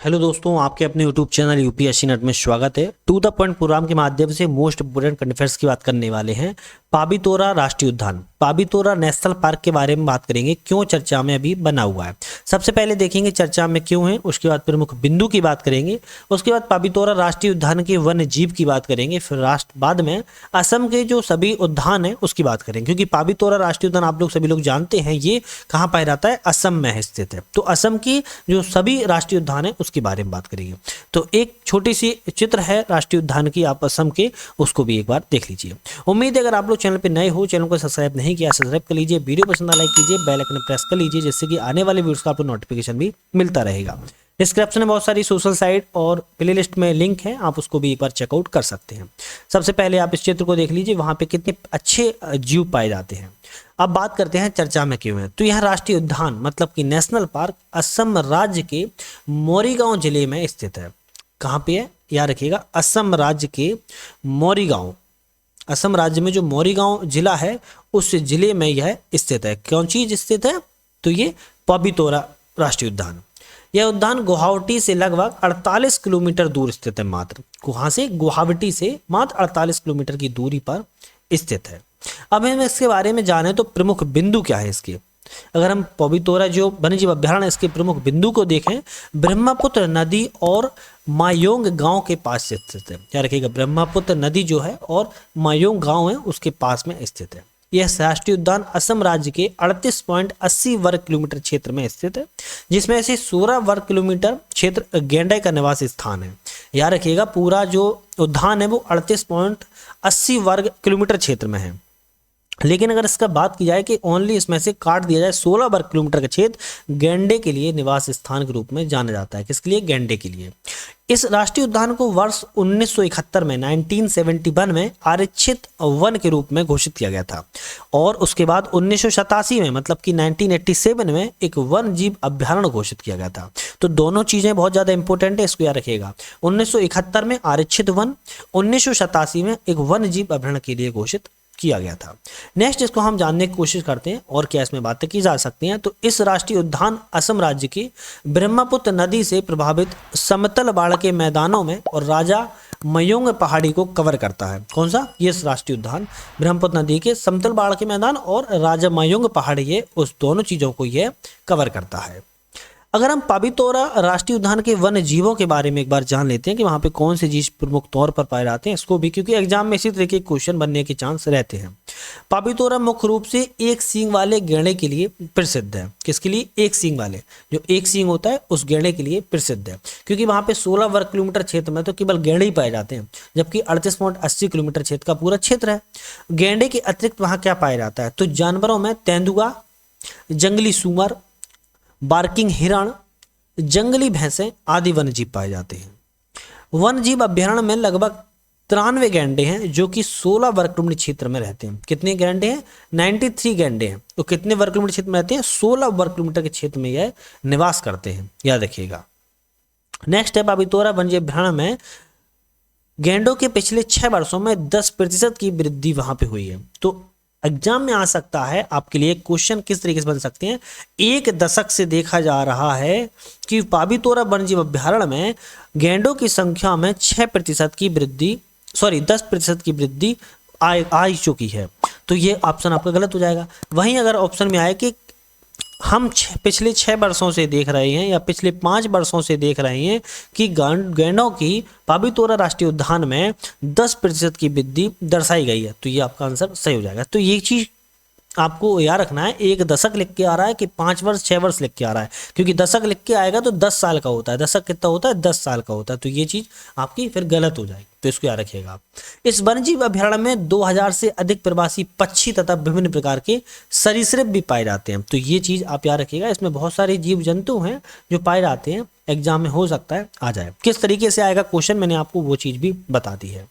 Hello दोस्तों, आपके अपने यूट्यूब चैनल यूपीएससी नेट में स्वागत है। टू द पॉइंट प्रोग्राम के माध्यम से मोस्ट इंपोर्टेंट करंट अफेयर्स की बात करने वाले हैं। पाबीतोरा राष्ट्रीय उद्यान, पाबीतोरा नेशनल पार्क के बारे में बात करेंगे, क्यों चर्चा में अभी बना हुआ है। सबसे पहले देखेंगे चर्चा में क्यों है, उसके बाद प्रमुख बिंदु की बात करेंगे, उसके बाद पाबीतोरा राष्ट्रीय उद्यान के वन्य जीव की बात करेंगे, फिर बाद में असम के जो सभी उद्यान है उसकी बात करेंगे। क्योंकि पाबीतोरा राष्ट्रीय उद्यान आप लोग सभी लोग जानते हैं ये कहाँ पाया जाता है, असम में स्थित है। तो असम की जो सभी राष्ट्रीय उद्यान है उसके बारे में बात करेंगे। तो एक छोटी सी चित्र है राष्ट्रीय उद्यान की, आप असम के, उसको भी एक बार देख लीजिए। उम्मीद है अगर आप लोग चैनल पे नए हो, चैनल को सब्सक्राइब नहीं किया सब्सक्राइब कर लीजिए, वीडियो पसंद लाइक कीजिए, बेल आइकन प्रेस कर लीजिए, जिससे कि आने वाले वीडियोस का आपको नोटिफिकेशन भी मिलता रहेगा। डिस्क्रिप्शन में बहुत सारी सोशल साइट और प्लेलिस्ट में लिंक है, आप उसको भी एक बार चेकआउट कर सकते हैं। सबसे पहले आप इस चित्र को देख लीजिए, वहां पे कितने अच्छे जीव पाए जाते हैं। अब बात करते हैं चर्चा में क्यों है। तो यह राष्ट्रीय उद्यान मतलब कि नेशनल पार्क असम राज्य के मोरीगांव जिले में स्थित है। कहाँ पे है, याद रखिएगा, असम राज्य के मोरीगांव, असम राज्य में जो मोरीगांव जिला है उस जिले में यह स्थित है। कौन चीज स्थित है, तो ये पाबीतोरा राष्ट्रीय उद्यान। यह उद्यान गुवाहाटी से लगभग 48 किलोमीटर दूर स्थित है। मात्र कहाँ से, गुवाहाटी से मात्र 48 किलोमीटर की दूरी पर स्थित है। अब हम इसके बारे में जाने तो प्रमुख बिंदु क्या है इसके। अगर हम पाबीतोरा जो वन्यजीव अभ्यारण्य इसके प्रमुख बिंदु को देखें, ब्रह्मपुत्र नदी और मायोंग गांव के पास स्थित है। क्या रखिएगा, ब्रह्मपुत्र नदी जो है और मायोंग गांव है उसके पास में स्थित है। यह राष्ट्रीय उद्यान असम राज्य के 38.80 वर्ग किलोमीटर क्षेत्र में स्थित है, जिसमें से 16 वर्ग किलोमीटर क्षेत्र गैंडे का निवास स्थान है। याद रखिएगा, पूरा जो उद्यान है वो 38.80 वर्ग किलोमीटर क्षेत्र में है। लेकिन अगर इसका बात की जाए कि ओनली इसमें से काट दिया जाए 16 वर्ग किलोमीटर का क्षेत्र गैंडे के लिए निवास स्थान के रूप में जाना जाता है। किसके लिए, गैंडे के लिए। इस राष्ट्रीय उद्यान को वर्ष 1971 में 1971 में आरक्षित वन के रूप में घोषित किया गया था, और उसके बाद 1987 में मतलब कि 1987 में एक वन जीव अभ्यारण्य घोषित किया गया था। तो दोनों चीजें बहुत ज्यादा इंपॉर्टेंट है, इसको याद रखिएगा। 1971 में आरक्षित वन, 1987 में एक वन जीव अभ्यारण्य के लिए घोषित किया गया था। नेक्स्ट इसको हम जानने की कोशिश करते हैं और क्या इसमें बातें की जा सकती हैं। तो इस राष्ट्रीय उद्यान असम राज्य की ब्रह्मपुत्र नदी से प्रभावित समतल बाढ़ के मैदानों में और राजा मयोंग पहाड़ी को कवर करता है। कौन सा, ये राष्ट्रीय उद्यान ब्रह्मपुत्र नदी के समतल बाढ़ के मैदान और राजा मयोंग पहाड़ी, ये उस दोनों चीजों को यह कवर करता है। अगर हम पाबीतोरा राष्ट्रीय उद्यान के वन्य जीवों के बारे में एक बार जान लेते हैं कि वहां पे कौन से जीव प्रमुख तौर पर पाए जाते हैं, इसको भी, क्योंकि एग्जाम में इसी तरह के क्वेश्चन बनने के चांस रहते हैं। पाबीतोरा मुख्य रूप से एक सींग वाले गैंडे के लिए प्रसिद्ध है। किसके लिए, एक सींग वाले, जो एक सींग होता है उस गैंडे के लिए प्रसिद्ध है। क्योंकि वहां पे 16 वर्ग किलोमीटर क्षेत्र में तो केवल गैंडे ही पाए जाते हैं, जबकि 38.80 किलोमीटर क्षेत्र का पूरा क्षेत्र है। गैंडे के अतिरिक्त वहां क्या पाया जाता है, तो जानवरों में तेंदुआ, जंगली सूअर, बार्किंग हिरण, जंगली भैंसें आदि वन्यजीव पाए जाते हैं। वन्यजीव अभ्यारण्य में लगभग 93 गैंडे हैं जो कि 16 वर्ग किलोमीटर क्षेत्र में रहते हैं। कितने गैंडे हैं, 93 गैंडे हैं। तो कितने वर्ग किलोमीटर क्षेत्र में रहते हैं, 16 वर्ग किलोमीटर के क्षेत्र में यह निवास करते हैं, याद रखिएगा। नेक्स्ट है, पाबीतोरा वन्यजीव अभ्यारण्य में गैंडों के पिछले 6 वर्षों में 10% की वृद्धि वहां पे हुई है। तो एग्जाम में आ सकता है आपके लिए क्वेश्चन किस तरीके से बन सकते हैं। एक दशक से देखा जा रहा है कि पाबीतोरा वन्यजीव अभ्यारण्य में गैंडों की संख्या में 6% की वृद्धि, 10% की वृद्धि आ चुकी है। तो ये ऑप्शन आपका गलत हो जाएगा। वहीं अगर ऑप्शन में आए कि हम पिछले 6 वर्षों से देख रहे हैं या पिछले 5 वर्षों से देख रहे हैं कि गैंडों की पाबीतोरा राष्ट्रीय उद्यान में 10% की वृद्धि दर्शाई गई है, तो ये आपका आंसर सही हो जाएगा। तो ये चीज आपको याद रखना है, एक दशक लिख के आ रहा है कि 5 वर्ष 6 वर्ष लिख के आ रहा है, क्योंकि दशक लिख के आएगा तो 10 साल का होता है, दशक कितना होता है, 10 साल का होता है। तो ये चीज आपकी फिर गलत हो जाएगी, तो इसको याद रखिएगा आप। इस वन्यजीव अभ्यारण्य में 2000 से अधिक प्रवासी पक्षी तथा विभिन्न प्रकार के सरीसृप भी पाए जाते हैं। तो ये चीज आप याद रखिएगा। इसमें बहुत सारे जीव जंतु हैं जो पाए जाते हैं, एग्जाम में हो सकता है आ जाए। किस तरीके से आएगा क्वेश्चन, मैंने आपको वो चीज भी बता दी है।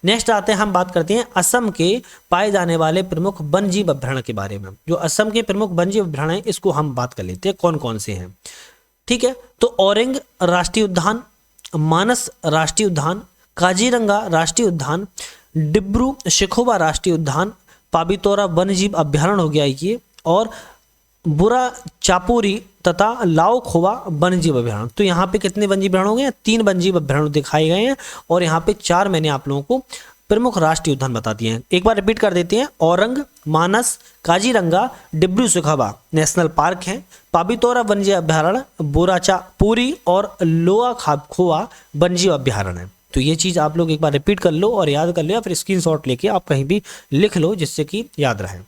नेक्स्ट आते हैं, हम बात करते हैं असम के पाए जाने वाले प्रमुख वन्यजीव अभ्यारण्य के बारे में। जो असम के प्रमुख वन्यजीव अभ्यारण्य, इसको हम बात कर लेते हैं कौन कौन से हैं। ठीक है, तो औरंग राष्ट्रीय उद्यान, मानस राष्ट्रीय उद्यान, काजीरंगा राष्ट्रीय उद्यान, डिब्रू शिखोवा राष्ट्रीय उद्यान, पाबीतोरा वन्यजीव अभ्यारण्य हो गया ये, और बुरा चापुरी तथा लाओ खोवा वन्यजीव अभ्यारण्य। तो यहाँ पे कितने वन्यजीव अभ्यारण्य हो गए? 3 वन्यजीव अभ्यारण्य दिखाए गए हैं और यहाँ पे 4 मैंने आप लोगों को प्रमुख राष्ट्रीय उद्यान बता दिए हैं। एक बार रिपीट कर देते हैं। औरंग, मानस, काजीरंगा, डिब्रू सुखबा नेशनल पार्क है, पाबितोरा वन्यजीव अभ्यारण्य, बोराचापुरी और लोआ खोवा वन्यजीव अभ्यारण्य है। तो ये चीज़ आप लोग एक बार रिपीट कर लो और याद कर लो, या फिर स्क्रीनशॉट लेके आप कहीं भी लिख लो जिससे कि याद रहे।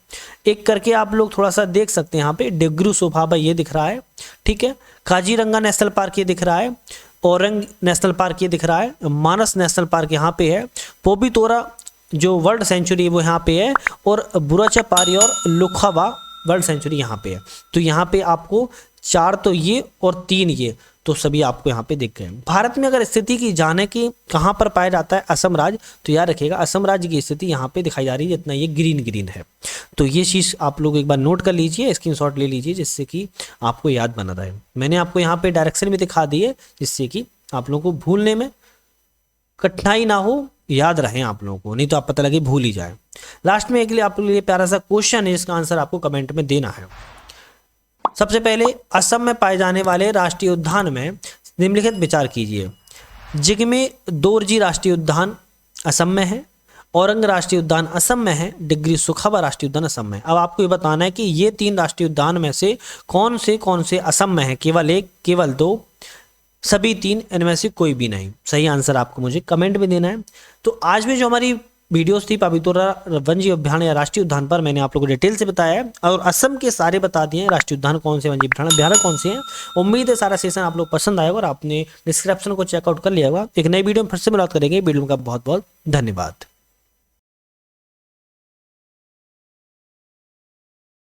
एक करके आप लोग थोड़ा सा देख सकते हैं। यहाँ पे डिब्रू सुखबा ये दिख रहा है, ठीक है। काजीरंगा नेशनल पार्क ये दिख रहा है, औरंग नेशनल पार्क ये दिख रहा है, मानस नेशनल पार्क यहाँ पे है, पोबितोरा जो वर्ल्ड सेंचुरी वो यहाँ पे है, और बुराचापारी और लोखावा वर्ल्ड सेंचुरी यहाँ पे है। तो यहाँ पे आपको 4 तो ये और 3 ये तो सभी आपको यहाँ पे दिख गए। भारत में अगर स्थिति की जाने की कहाँ पर पाया जाता है असम राज्य, तो याद रखिएगा असम राज्य की स्थिति यहाँ पे दिखाई जा रही है जितना ये ग्रीन ग्रीन है। तो ये चीज़ आप लोग एक बार नोट कर लीजिए, स्क्रीनशॉट ले लीजिए जिससे कि आपको याद बना रहे। मैंने आपको यहाँ पे डायरेक्शन भी दिखा दी है जिससे कि आप लोगों को भूलने में कठिनाई ना हो, याद रहे आप लोगों को, नहीं तो आप पता लगे भूल ही जाए। लास्ट में एक लिए आप लोगों के लिए प्यारा सा क्वेश्चन है जिसका आंसर आपको कमेंट में देना है। सबसे पहले असम में पाए जाने वाले राष्ट्रीय उद्यान में निम्नलिखित विचार कीजिए। जिग्मे दोरजी राष्ट्रीय उद्यान असम में है, औरंग राष्ट्रीय उद्यान असम में है, डिब्रू सुखबा राष्ट्रीय उद्यान असम में। अब आपको ये बताना है कि ये 3 राष्ट्रीय उद्यान में से कौन से असम में है। केवल 1, केवल 2, सभी 3, इनमें से कोई भी नहीं। सही आंसर आपको मुझे कमेंट में देना है। तो आज में जो हमारी वीडियोस थी पाबितोरा वन्यजीव अभ्यारण्य या राष्ट्रीय उद्यान पर, मैंने आप लोगों को डिटेल से बताया है और असम के सारे बता दिए हैं राष्ट्रीय उद्यान कौन से, वन्यजीव अभ्यारण्य कौन से हैं। उम्मीद है सारा सेशन आप लोग पसंद आएगा और आपने डिस्क्रिप्शन को चेकआउट कर लिया होगा। एक नई वीडियो में फिर से मुलाकात करेंगे। वीडियो का बहुत बहुत धन्यवाद।